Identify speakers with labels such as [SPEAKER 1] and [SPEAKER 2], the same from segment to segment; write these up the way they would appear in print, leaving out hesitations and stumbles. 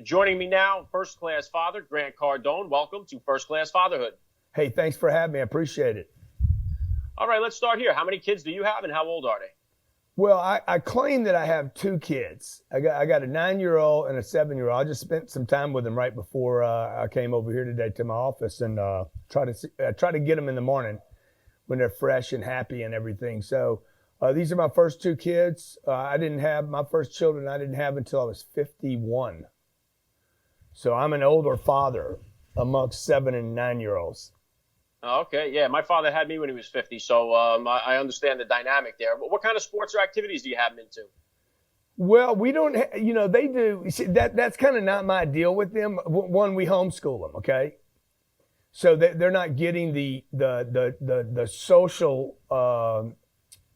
[SPEAKER 1] Joining me now, first class father, Grant Cardone. Welcome to First Class Fatherhood.
[SPEAKER 2] Hey, thanks for having me. I appreciate it.
[SPEAKER 1] All right, let's start here. How many kids do you have and how old are they?
[SPEAKER 2] Well, I claim that I have two kids. I got a 9-year-old and a 7-year-old. I just spent some time with them right before I came over here today to my office and try to get them in the morning when they're fresh and happy and everything. So these are my first two kids. I didn't have my first children. I didn't have until I was 51. So I'm an older father amongst 7 and 9-year-olds.
[SPEAKER 1] Okay, yeah, my father had me when he was 50, so I understand the dynamic there. But what kind of sports or activities do you have them into?
[SPEAKER 2] Well, we don't, they do. See, that's kind of not my deal with them. One, we homeschool them, okay? So they're not getting the social,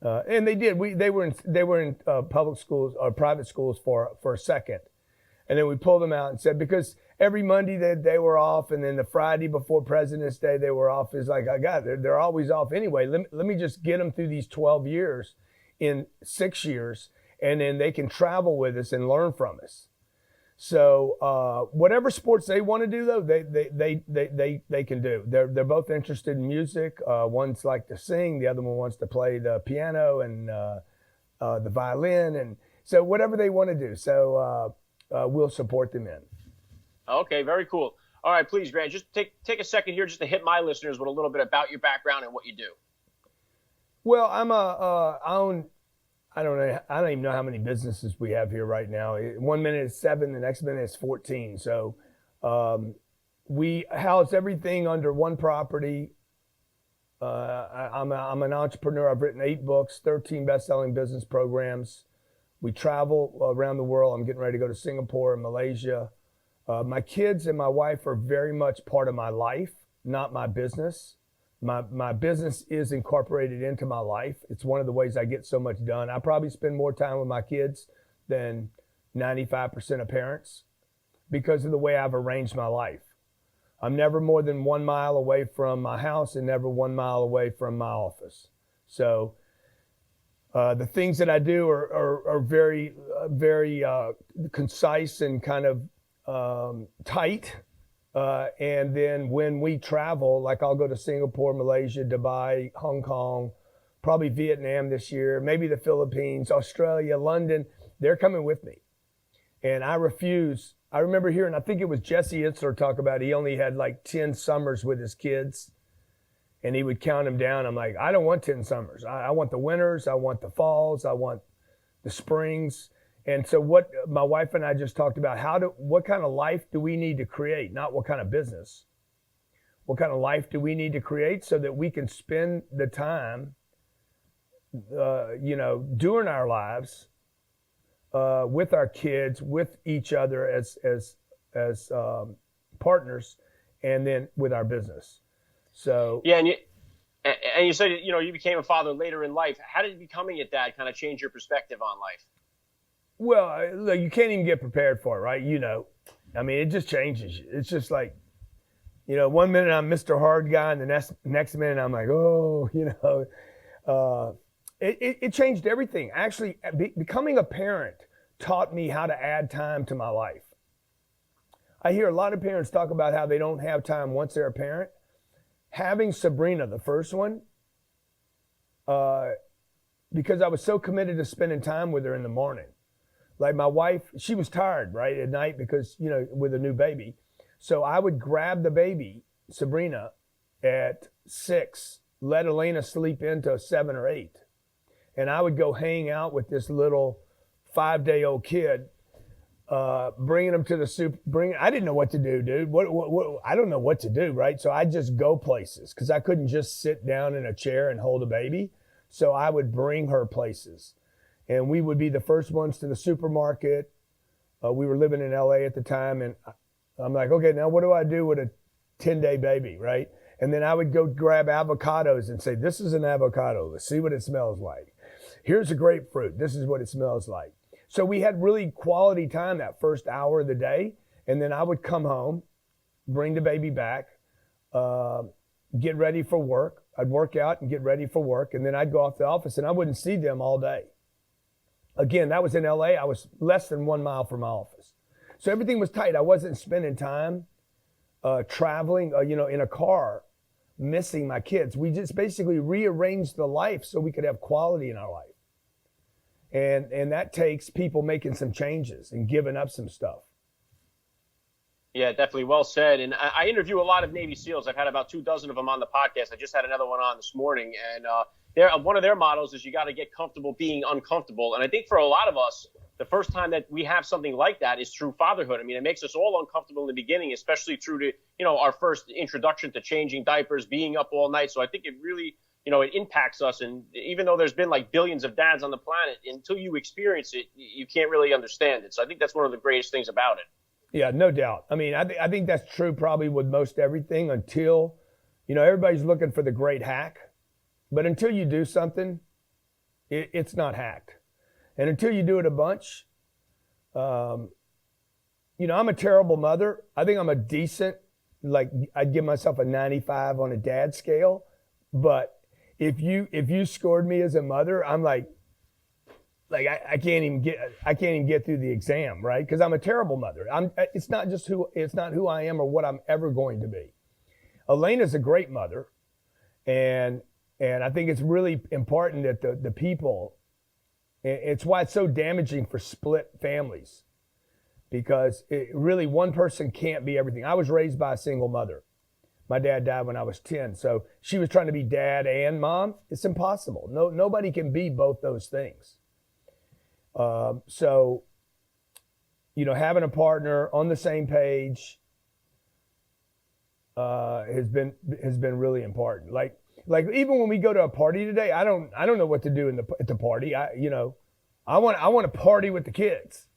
[SPEAKER 2] and they did. They were in public schools or private schools for a second, and then we pulled them out and said because every Monday they were off, and then the Friday before President's Day they were off. Is like, I got they're always off anyway. Let me just get them through these 12 years in 6 years, and then they can travel with us and learn from us. So whatever sports they want to do, though, they can do. They're both interested in music. One's like to sing, the other one wants to play the piano and the violin, and so whatever they want to do. So we'll support them in.
[SPEAKER 1] Okay, very cool. All right, please, Grant, just take a second here just to hit my listeners with a little bit about your background and what you do.
[SPEAKER 2] Well, I don't even know how many businesses we have here right now. 1 minute is 7, the next minute is 14. So we house everything under one property. I'm an entrepreneur. I've written 8 books, 13 best-selling business programs. We travel around the world. I'm getting ready to go to Singapore and Malaysia. My kids and my wife are very much part of my life, not my business. My business is incorporated into my life. It's one of the ways I get so much done. I probably spend more time with my kids than 95% of parents because of the way I've arranged my life. I'm never more than 1 mile away from my house and never 1 mile away from my office. So the things that I do are very, very concise and kind of tight. And then when we travel, like I'll go to Singapore, Malaysia, Dubai, Hong Kong, probably Vietnam this year, maybe the Philippines, Australia, London, they're coming with me. And I refuse. I remember hearing, I think it was Jesse Itzler talk about he only had like 10 summers with his kids and he would count them down. I'm like, I don't want 10 summers. I want the winters. I want the falls. I want the springs. And so what my wife and I just talked about, what kind of life do we need to create? Not what kind of business. What kind of life do we need to create so that we can spend the time, during our lives, with our kids, with each other as partners, and then with our business. So
[SPEAKER 1] yeah, and you said you became a father later in life. How did becoming a dad kind of change your perspective on life?
[SPEAKER 2] Well, look, you can't even get prepared for it, right? I mean, it just changes you. It's just like, 1 minute I'm Mr. Hard Guy, and the next minute I'm like, it changed everything. Actually, becoming a parent taught me how to add time to my life. I hear a lot of parents talk about how they don't have time once they're a parent. Having Sabrina, the first one, because I was so committed to spending time with her in the morning. Like my wife, she was tired, right, at night because, with a new baby. So I would grab the baby, Sabrina, at 6, let Elena sleep into 7 or 8. And I would go hang out with this little 5-day-old kid, bringing him to the soup. I didn't know what to do, dude. I don't know what to do, right? So I'd just go places because I couldn't just sit down in a chair and hold a baby. So I would bring her places. And we would be the first ones to the supermarket. We were living in LA at the time. And I'm like, okay, now what do I do with a 10-day baby, right? And then I would go grab avocados and say, this is an avocado. Let's see what it smells like. Here's a grapefruit. This is what it smells like. So we had really quality time that first hour of the day. And then I would come home, bring the baby back, get ready for work. I'd work out and get ready for work. And then I'd go off to the office and I wouldn't see them all day. Again, that was in LA. I was less than 1 mile from my office. So everything was tight. I wasn't spending time traveling, in a car, missing my kids. We just basically rearranged the life so we could have quality in our life. And that takes people making some changes and giving up some stuff.
[SPEAKER 1] Yeah, definitely. Well said. And I interview a lot of Navy SEALs. I've had about 24 of them on the podcast. I just had another one on this morning. And one of their mottos is you got to get comfortable being uncomfortable. And I think for a lot of us, the first time that we have something like that is through fatherhood. I mean, it makes us all uncomfortable in the beginning, especially through our first introduction to changing diapers, being up all night. So I think it really, it impacts us. And even though there's been like billions of dads on the planet, until you experience it, you can't really understand it. So I think that's one of the greatest things about it.
[SPEAKER 2] Yeah, no doubt. I mean, I think that's true probably with most everything until, everybody's looking for the great hack. But until you do something, it's not hacked. And until you do it a bunch, I'm a terrible mother. I think I'm a decent, I'd give myself a 95 on a dad scale. But if you scored me as a mother, I'm like I can't even get through the exam, right? Because I'm a terrible mother. It's not who I am or what I'm ever going to be. Elena's a great mother, and I think it's really important that the people. It's why it's so damaging for split families, because really one person can't be everything. I was raised by a single mother. My dad died when I was 10, so she was trying to be dad and mom. It's impossible. Nobody can be both those things. So, having a partner on the same page has been really important. Like even when we go to a party today, I don't know what to do at the party. I want to party with the kids,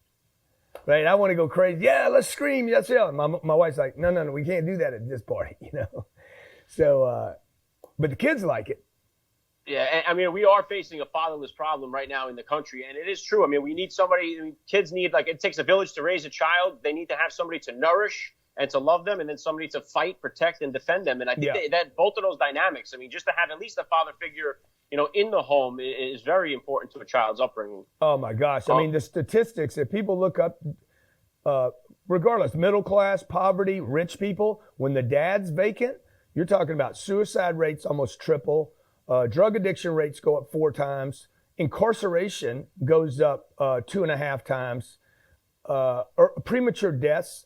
[SPEAKER 2] right? I want to go crazy. Yeah, let's scream, let's yell. My wife's like, no, we can't do that at this party, So, but the kids like it.
[SPEAKER 1] Yeah, I mean, we are facing a fatherless problem right now in the country, and it is true. I mean, we need somebody. Kids need, it takes a village to raise a child. They need to have somebody to nourish and to love them, and then somebody to fight, protect, and defend them. And I think that both of those dynamics, I mean, just to have at least a father figure, in the home is very important to a child's upbringing.
[SPEAKER 2] Oh, my gosh. I mean, the statistics, if people look up, regardless, middle class, poverty, rich people, when the dad's vacant, you're talking about suicide rates almost triple. Drug addiction rates go up 4 times. Incarceration goes up 2.5 times. Premature deaths,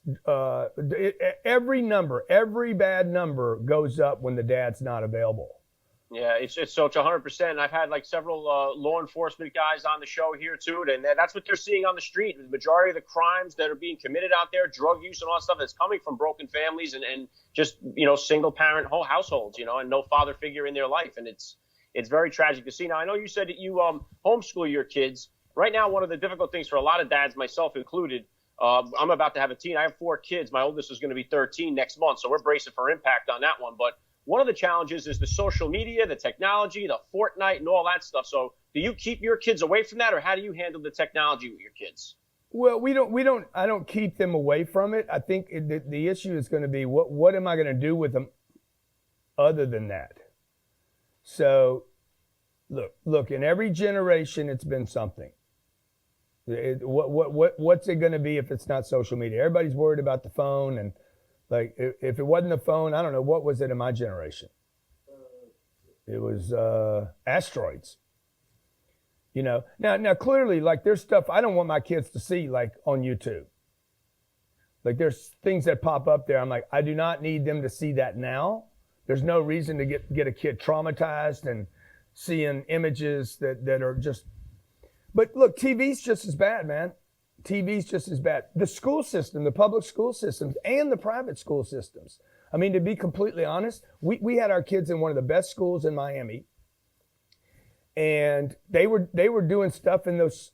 [SPEAKER 2] every bad number goes up when the dad's not available.
[SPEAKER 1] Yeah, it's 100%. I've had several law enforcement guys on the show here too, and that's what they're seeing on the street. The majority of the crimes that are being committed out there, drug use and all that stuff, that's coming from broken families and just single parent whole households, and no father figure in their life, and it's very tragic to see. Now, I know you said that you homeschool your kids. Right now, one of the difficult things for a lot of dads, myself included, I'm about to have a teen. I have 4 kids. My oldest is going to be 13 next month, so we're bracing for impact on that one. But one of the challenges is the social media, the technology, the Fortnite, and all that stuff. So do you keep your kids away from that, or how do you handle the technology with your kids?
[SPEAKER 2] Well, I don't keep them away from it. I think the issue is going to be what am I going to do with them other than that? So look, in every generation, it's been something. What's it going to be if it's not social media? Everybody's worried about the phone, and if it wasn't the phone, I don't know, what was it in my generation? It was asteroids. Now clearly, there's stuff I don't want my kids to see on YouTube. There's things that pop up there. I'm like, I do not need them to see that now. There's no reason to get a kid traumatized and seeing images that are just. But look, TV's just as bad, man. TV's just as bad. The school system, the public school systems, and the private school systems. I mean, to be completely honest, we had our kids in one of the best schools in Miami, and they were doing stuff in those.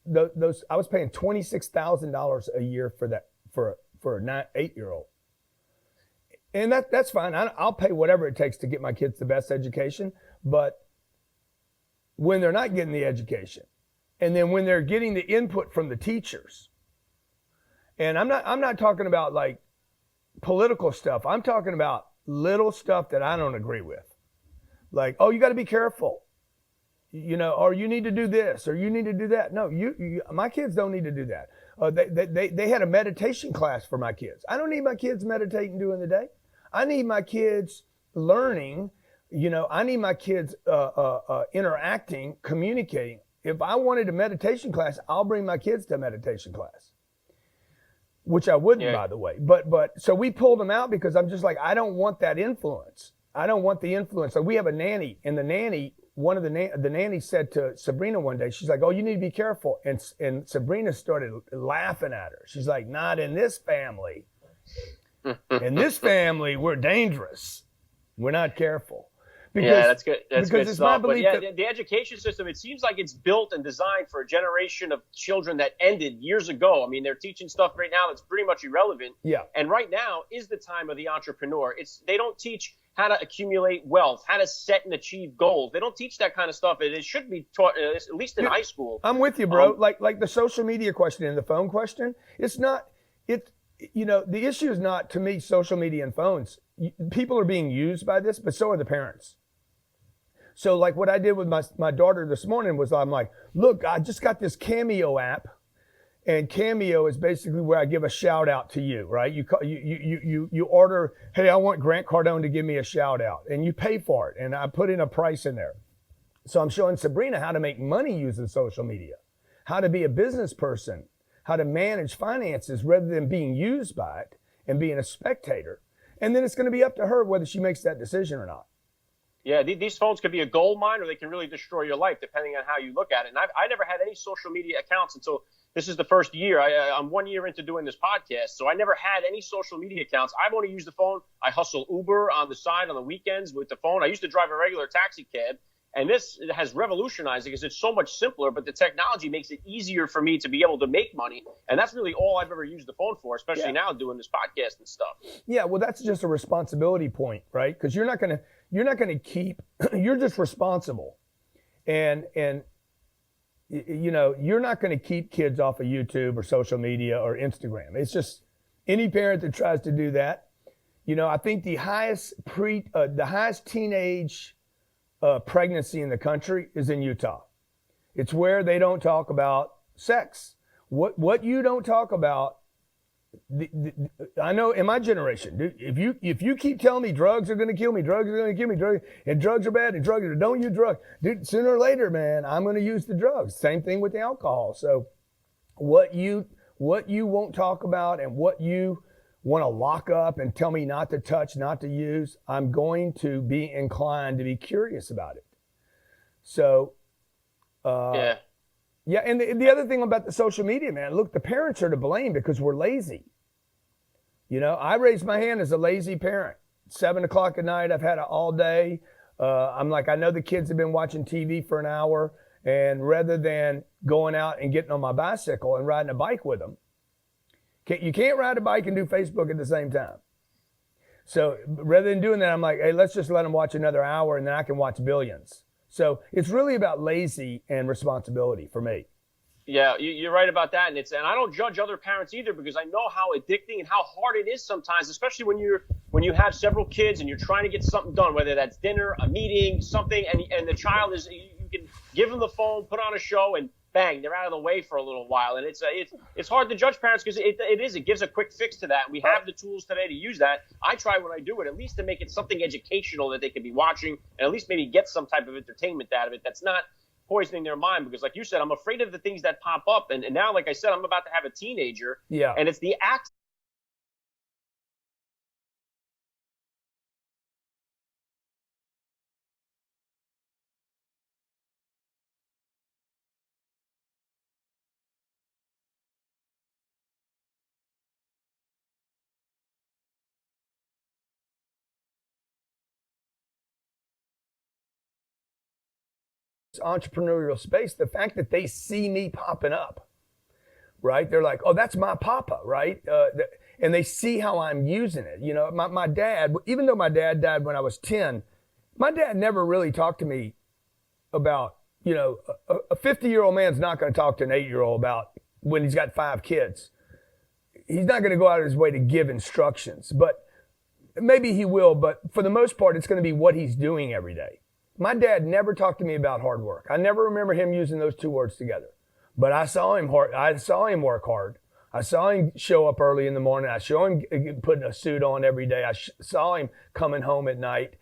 [SPEAKER 2] I was paying $26,000 a year for that for a 8-year-old, and that's fine. I'll pay whatever it takes to get my kids the best education. But when they're not getting the education, and then when they're getting the input from the teachers, and I'm not talking about political stuff. I'm talking about little stuff that I don't agree with. Oh, you got to be careful, or you need to do this, or you need to do that. No, my kids don't need to do that. They had a meditation class for my kids. I don't need my kids meditating during the day. I need my kids learning. I need my kids interacting, communicating. If I wanted a meditation class, I'll bring my kids to a meditation class, which I wouldn't, by the way. But so we pulled them out because I'm just like, I don't want that influence. I don't want the influence. So we have a nanny, and the nanny, the nanny said to Sabrina one day, she's like, "Oh, you need to be careful." And Sabrina started laughing at her. She's like, "Not in this family. In this family, we're dangerous. We're not careful."
[SPEAKER 1] Because, that's good. That's good stuff. But the education system, it seems like it's built and designed for a generation of children that ended years ago. I mean, they're teaching stuff right now that's pretty much irrelevant.
[SPEAKER 2] Yeah.
[SPEAKER 1] And right now is the time of the entrepreneur. They don't teach how to accumulate wealth, how to set and achieve goals. They don't teach that kind of stuff. It should be taught, at least in high school.
[SPEAKER 2] I'm with you, bro. Like the social media question and the phone question. The issue is not, to me, social media and phones. People are being used by this, but so are the parents. So like what I did with my daughter this morning was, I'm like, look, I just got this Cameo app, and Cameo is basically where I give a shout out to you, right? You order, hey, I want Grant Cardone to give me a shout out, and you pay for it, and I put in a price in there. So I'm showing Sabrina how to make money using social media, how to be a business person, how to manage finances rather than being used by it and being a spectator. And then it's going to be up to her whether she makes that decision or not.
[SPEAKER 1] Yeah, these phones could be a gold mine, or they can really destroy your life, depending on how you look at it. And I never had any social media accounts until this is the first year. I'm 1 year into doing this podcast, so I never had any social media accounts. I've only used the phone. I hustle Uber on the side on the weekends with the phone. I used to drive a regular taxi cab, and this has revolutionized it because it's so much simpler, but the technology makes it easier for me to be able to make money. And that's really all I've ever used the phone for, especially now doing this podcast and stuff.
[SPEAKER 2] Yeah, well, that's just a responsibility point, right? Because you're not going to keep, you're just responsible. And you're not going to keep kids off of YouTube or social media or Instagram. It's just any parent that tries to do that. I think the highest teenage pregnancy in the country is in Utah. It's where they don't talk about sex. What you don't talk about. I know in my generation, dude, if you keep telling me drugs are going to kill me, drugs are going to kill me, and drugs are bad, and drugs are, don't use drugs, dude, sooner or later, man, I'm going to use the drugs. Same thing with the alcohol. So what you won't talk about and what you want to lock up and tell me not to touch, not to use, I'm going to be inclined to be curious about it. So, yeah, and the other thing about the social media, man, look, the parents are to blame because we're lazy. I raised my hand as a lazy parent. 7 o'clock at night, I've had it all day. I'm like, I know the kids have been watching TV for an hour, and rather than going out and getting on my bicycle and riding a bike with them, you can't ride a bike and do Facebook at the same time. So rather than doing that, I'm like, hey, let's just let them watch another hour, and then I can watch billions. So it's really about lazy and responsibility for me.
[SPEAKER 1] Yeah, you're right about that, and I don't judge other parents either because I know how addicting and how hard it is sometimes, especially when you have several kids and you're trying to get something done, whether that's dinner, a meeting, something, and the child is, you can give them the phone, put on a show, and bang, they're out of the way for a little while. And it's hard to judge parents because it gives a quick fix to that. We have the tools today to use that. I try when I do it, at least to make it something educational that they can be watching and at least maybe get some type of entertainment out of it that's not poisoning their mind. Because like you said, I'm afraid of the things that pop up. And now, like I said, I'm about to have a teenager.
[SPEAKER 2] Yeah.
[SPEAKER 1] And it's the act.
[SPEAKER 2] Entrepreneurial space, the fact that they see me popping up, right? They're like, oh, that's my papa, right? And they see how I'm using it. My dad, even though my dad died when I was 10, my dad never really talked to me about, a 50-year-old man's not going to talk to an 8-year-old about when he's got 5 kids. He's not going to go out of his way to give instructions, but maybe he will. But for the most part, it's going to be what he's doing every day. My dad never talked to me about hard work. I never remember him using those two words together. But I saw him work hard. I saw him show up early in the morning. I saw him putting a suit on every day. I saw him coming home at night.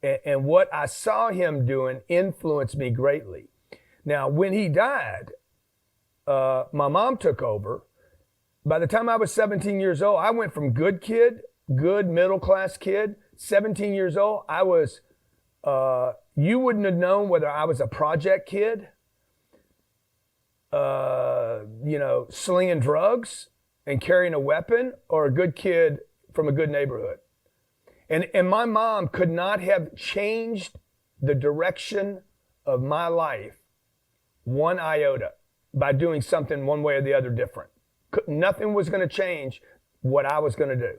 [SPEAKER 2] And what I saw him doing influenced me greatly. Now, when he died, my mom took over. By the time I was 17 years old, I went from good kid, good middle-class kid, 17 years old, I was, you wouldn't have known whether I was a project kid, slinging drugs and carrying a weapon, or a good kid from a good neighborhood. And my mom could not have changed the direction of my life one iota by doing something one way or the other different. Nothing was going to change what I was going to do.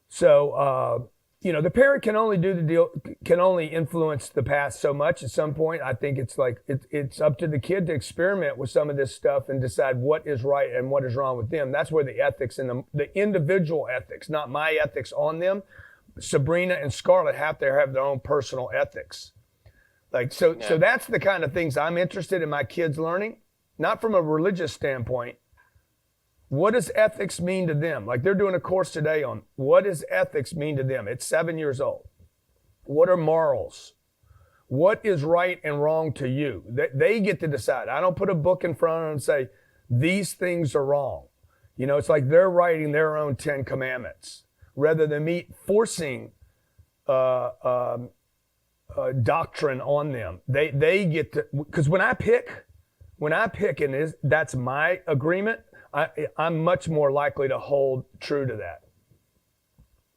[SPEAKER 2] So, the parent can only do the deal, can only influence the past so much. At some point, I think it's like, it's up to the kid to experiment with some of this stuff and decide what is right and what is wrong with them. That's where the ethics and the individual ethics, not my ethics on them. Sabrina and Scarlett have to have their own personal ethics. So that's the kind of things I'm interested in my kids learning, not from a religious standpoint. What does ethics mean to them? Like, they're doing a course today on what does ethics mean to them. It's 7 years old. What are morals? What is right and wrong to you? They get to decide. I don't put a book in front of them and say, these things are wrong. It's like they're writing their own 10 commandments rather than me forcing doctrine on them. They get to, because when I pick and that's my agreement, I'm much more likely to hold true to that.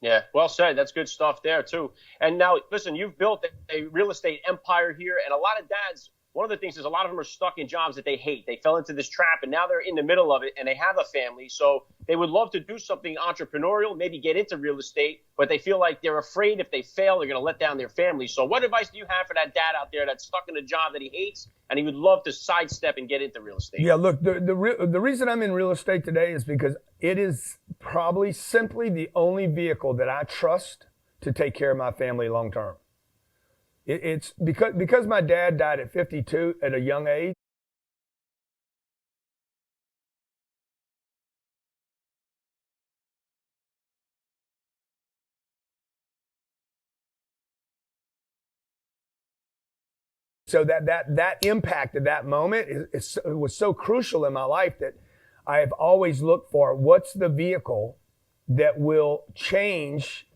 [SPEAKER 1] Yeah, well said. That's good stuff there, too. And now, listen, you've built a real estate empire here, and a lot of dads, one of the things is a lot of them are stuck in jobs that they hate. They fell into this trap, and now they're in the middle of it, and they have a family. So they would love to do something entrepreneurial, maybe get into real estate, but they feel like they're afraid if they fail, they're going to let down their family. So what advice do you have for that dad out there that's stuck in a job that he hates, and he would love to sidestep and get into real estate?
[SPEAKER 2] Yeah, look, the reason I'm in real estate today is because it is probably simply the only vehicle that I trust to take care of my family long term. It's because my dad died at 52 at a young age. So that impact at that moment it was so crucial in my life that I have always looked for what's the vehicle that will change,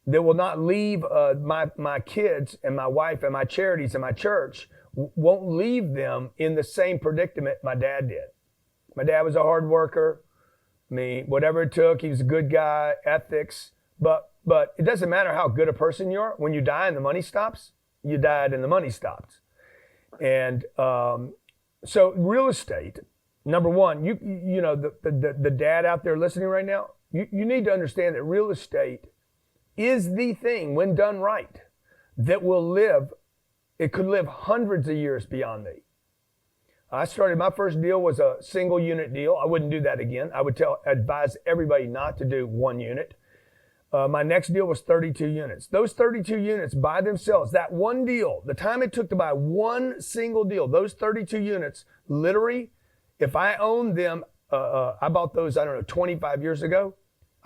[SPEAKER 2] that will not leave my kids and my wife and my charities and my church, won't leave them in the same predicament my dad did. My dad was a hard worker. I mean, whatever it took, he was a good guy, ethics. But it doesn't matter how good a person you are. When you die and the money stops, you died and the money stopped. And so real estate, number one, the dad out there listening right now, you need to understand that real estate is the thing, when done right, that will live. It could live hundreds of years beyond me. My first deal was a single unit deal. I wouldn't do that again. I would advise everybody not to do one unit. My next deal was 32 units. Those 32 units by themselves, that one deal, the time it took to buy one single deal, those 32 units, literally, if I owned them, I bought those, 25 years ago.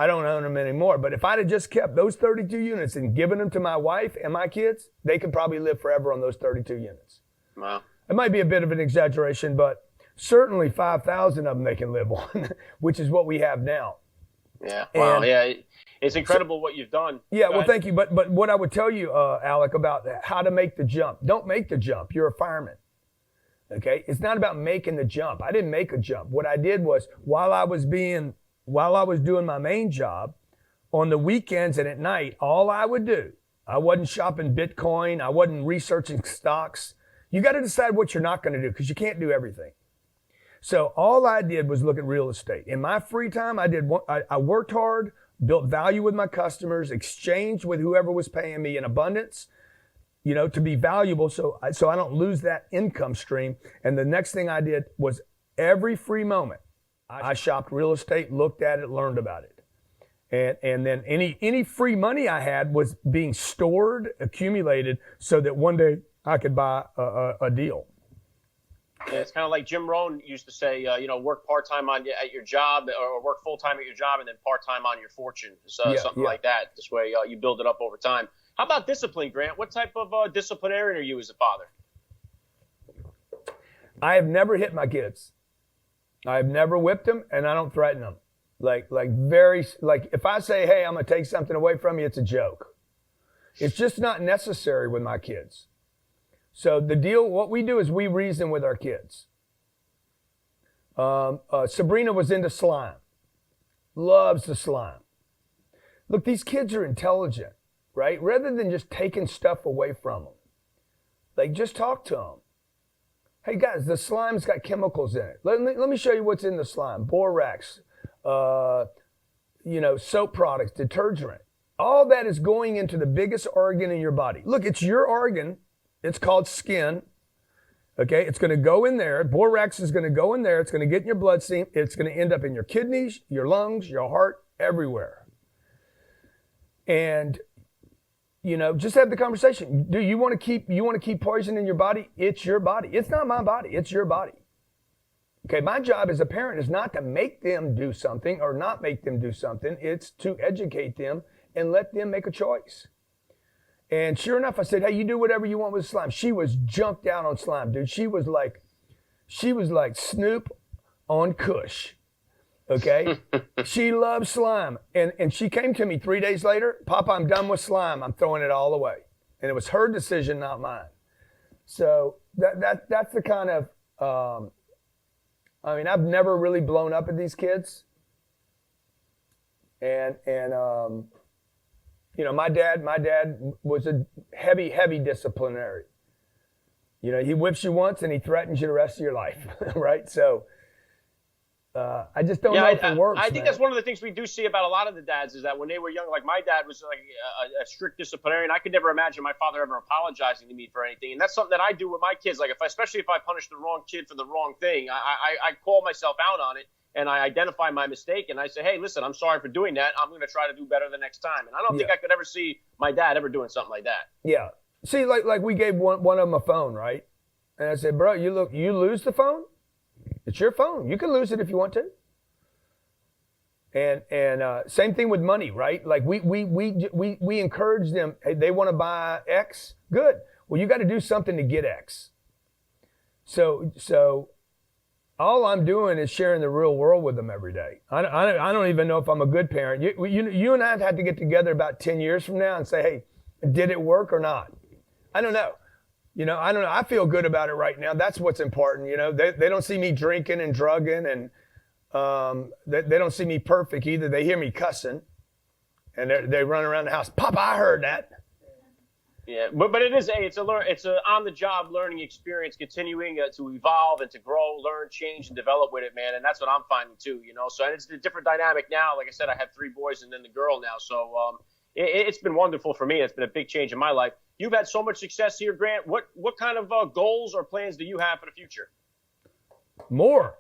[SPEAKER 2] I don't own them anymore. But if I'd have just kept those 32 units and given them to my wife and my kids, they could probably live forever on those 32 units.
[SPEAKER 1] Wow.
[SPEAKER 2] It might be a bit of an exaggeration, but certainly 5,000 of them they can live on, which is what we have now.
[SPEAKER 1] Yeah. Wow. Yeah. It's incredible what you've done.
[SPEAKER 2] Yeah. Well, thank you. But what I would tell you, Alec, about how to make the jump, don't make the jump. You're a fireman. Okay. It's not about making the jump. I didn't make a jump. What I did was while I was doing my main job, on the weekends and at night, all I would do, I wasn't shopping Bitcoin. I wasn't researching stocks. You got to decide what you're not going to do because you can't do everything. So all I did was look at real estate. In my free time, I worked hard, built value with my customers, exchanged with whoever was paying me in abundance, to be valuable so I don't lose that income stream. And the next thing I did was every free moment, I shopped real estate, looked at it, learned about it. And then any free money I had was being stored, accumulated, so that one day I could buy a deal.
[SPEAKER 1] It's kind of like Jim Rohn used to say, work part-time at your job or work full-time at your job and then part-time on your fortune. So something like that. This way you build it up over time. How about discipline, Grant? What type of disciplinarian are you as a father?
[SPEAKER 2] I have never hit my kids. I've never whipped them, and I don't threaten them. Like if I say, hey, I'm going to take something away from you, it's a joke. It's just not necessary with my kids. So what we do is we reason with our kids. Sabrina was into slime. Loves the slime. Look, these kids are intelligent, right? Rather than just taking stuff away from them, like just talk to them. Hey guys, the slime's got chemicals in it. Let me show you what's in the slime. Borax, soap products, detergent. All that is going into the biggest organ in your body. Look, it's your organ. It's called skin. Okay, it's going to go in there. Borax is going to go in there. It's going to get in your bloodstream. It's going to end up in your kidneys, your lungs, your heart, everywhere. And just have the conversation. Do you want to keep poison in your body? It's your body. It's not my body. It's your body. Okay, my job as a parent is not to make them do something or not make them do something. It's to educate them and let them make a choice. And sure enough, I said, hey, you do whatever you want with slime. She was junked out on slime, dude. She was like Snoop on Kush. Okay? She loves slime. And she came to me 3 days later, Papa, I'm done with slime. I'm throwing it all away. And it was her decision, not mine. So that's the kind of, I've never really blown up at these kids. And my dad was a heavy disciplinary. He whips you once and he threatens you the rest of your life, right? So I just don't know if it works.
[SPEAKER 1] I think that's one of the things we do see about a lot of the dads is that when they were young, like my dad was like a strict disciplinarian. I could never imagine my father ever apologizing to me for anything. And that's something that I do with my kids. Like especially if I punish the wrong kid for the wrong thing, I call myself out on it. And I identify my mistake, and I say, hey, listen, I'm sorry for doing that. I'm going to try to do better the next time. And I don't think I could ever see my dad ever doing something like that.
[SPEAKER 2] Yeah. See, like we gave one of them a phone, right? And I said, bro, you lose the phone? It's your phone. You can lose it if you want to. And same thing with money, right? Like we encourage them. Hey, they want to buy X. Good. Well, you got to do something to get X. So all I'm doing is sharing the real world with them every day. I don't even know if I'm a good parent. You and I have had to get together about 10 years from now and say, hey, did it work or not? I don't know. I don't know. I feel good about it right now. That's what's important. They don't see me drinking and drugging, and they don't see me perfect either. They hear me cussing, and they run around the house. Papa, I heard that.
[SPEAKER 1] Yeah, but it's a on-the-job learning experience, continuing to evolve and to grow, learn, change, and develop with it, man. And that's what I'm finding too, So and it's a different dynamic now. Like I said, I have 3 boys and then the girl now. So it's been wonderful for me. It's been a big change in my life. You've had so much success here, Grant. What kind of goals or plans do you have for the future?
[SPEAKER 2] More.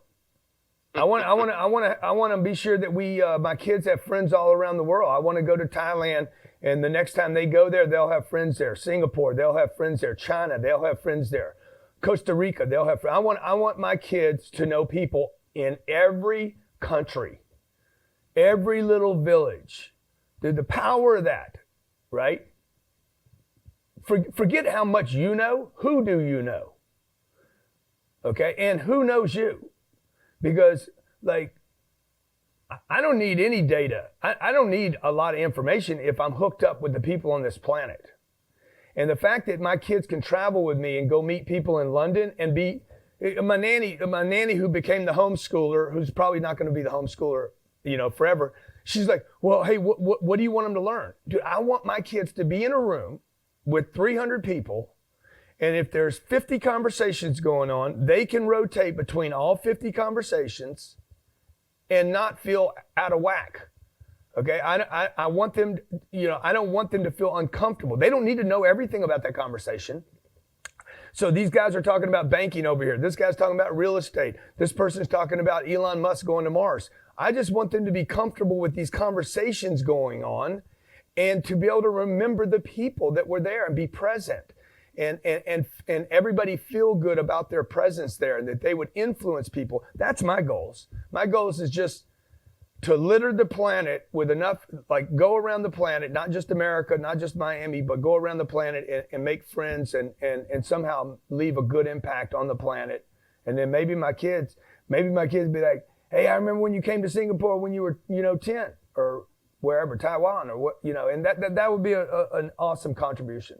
[SPEAKER 2] I want to be sure that my kids have friends all around the world. I want to go to Thailand, and the next time they go there, they'll have friends there. Singapore, they'll have friends there. China, they'll have friends there. Costa Rica, they'll have friends. I want my kids to know people in every country, every little village. The power of that, right? Forget how much you know. Who do you know? Okay, and who knows you? Because, I don't need any data. I don't need a lot of information if I'm hooked up with the people on this planet. And the fact that my kids can travel with me and go meet people in London and be my nanny who became the homeschooler, who's probably not going to be the homeschooler, forever. She's like, well, hey, what do you want them to learn? Dude, I want my kids to be in a room with 300 people. And if there's 50 conversations going on, they can rotate between all 50 conversations and not feel out of whack. Okay, I want them, I don't want them to feel uncomfortable. They don't need to know everything about that conversation. So these guys are talking about banking over here. This guy's talking about real estate. This person's talking about Elon Musk going to Mars. I just want them to be comfortable with these conversations going on and to be able to remember the people that were there and be present. and everybody feel good about their presence there, and that they would influence people. That's my goals. My goals is just to litter the planet with enough, like go around the planet, not just America, not just Miami, but go around the planet and make friends and somehow leave a good impact on the planet. And then maybe my kids be like, hey, I remember when you came to Singapore when you were, 10 or wherever, Taiwan or what, and that would be an awesome contribution.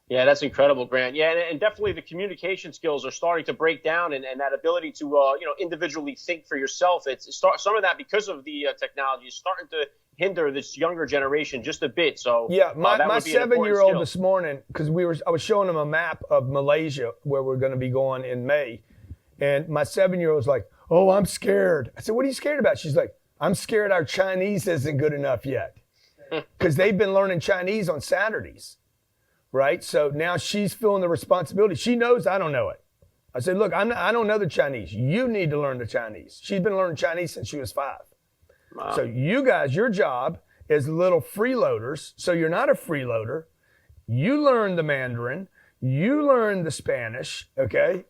[SPEAKER 1] Yeah, that's incredible, Grant. Yeah, and definitely the communication skills are starting to break down, and that ability to, individually think for yourself. Some of that, because of the technology, is starting to hinder this younger generation just a bit. So
[SPEAKER 2] yeah, my 7-year-old this morning, because I was showing him a map of Malaysia where we're going to be going in May, and my 7-year-old's like, "Oh, I'm scared." I said, "What are you scared about?" She's like, "I'm scared our Chinese isn't good enough yet," because they've been learning Chinese on Saturdays. Right? So now she's feeling the responsibility. She knows I don't know it. I said, look, I don't know the Chinese. You need to learn the Chinese. She's been learning Chinese since she was 5. Wow. So you guys, your job is little freeloaders. So you're not a freeloader. You learn the Mandarin. You learn the Spanish, okay?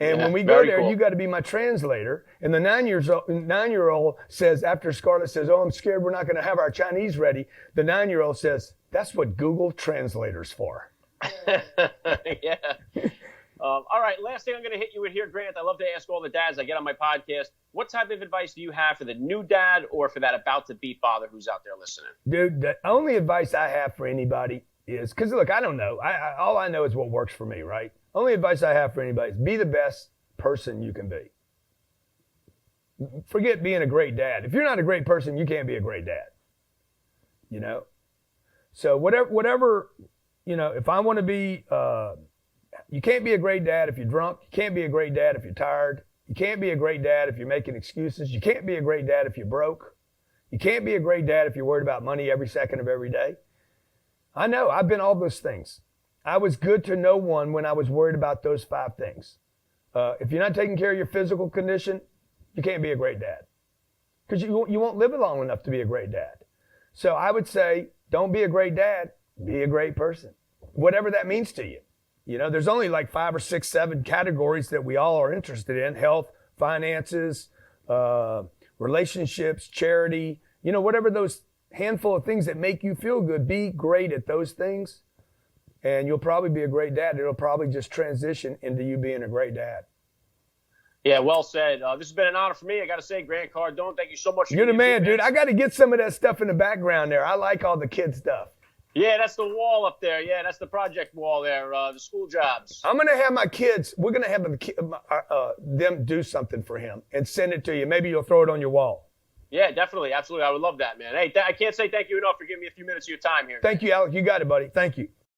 [SPEAKER 2] And when we go there, cool. You got to be my translator. And the 9-year-old says, after Scarlett says, oh, I'm scared we're not going to have our Chinese ready, the 9-year-old says, that's what Google Translator's for.
[SPEAKER 1] Yeah. All right, last thing I'm going to hit you with here, Grant. I love to ask all the dads I get on my podcast, what type of advice do you have for the new dad or for that about-to-be father who's out there listening?
[SPEAKER 2] Dude, the only advice I have for anybody is, because, look, I don't know. All I know is what works for me, right? Only advice I have for anybody is be the best person you can be. Forget being a great dad. If you're not a great person, you can't be a great dad. So whatever, if I want to be, you can't be a great dad if you're drunk. You can't be a great dad if you're tired. You can't be a great dad if you're making excuses. You can't be a great dad if you're broke. You can't be a great dad if you're worried about money every second of every day. I know, I've been all those things. I was good to no one when I was worried about those 5 things. If you're not taking care of your physical condition, you can't be a great dad. Because you won't live long enough to be a great dad. So I would say, don't be a great dad, be a great person. Whatever that means to you. There's only like 5 or 6, 7 categories that we all are interested in: health, finances, relationships, charity, whatever those handful of things that make you feel good, be great at those things. And you'll probably be a great dad. It'll probably just transition into you being a great dad.
[SPEAKER 1] Yeah, well said. This has been an honor for me. I got to say, Grant Cardone, thank you so much.
[SPEAKER 2] You're the man, dude. I got to get some of that stuff in the background there. I like all the kid stuff.
[SPEAKER 1] Yeah, that's the wall up there. Yeah, that's the project wall there, the school jobs.
[SPEAKER 2] I'm going to have my kids, we're going to have them do something for him and send it to you. Maybe you'll throw it on your wall.
[SPEAKER 1] Yeah, definitely. Absolutely. I would love that, man. Hey, I can't say thank you enough for giving me a few minutes of your time here.
[SPEAKER 2] Thank you, Alec. You got it, buddy. Thank you.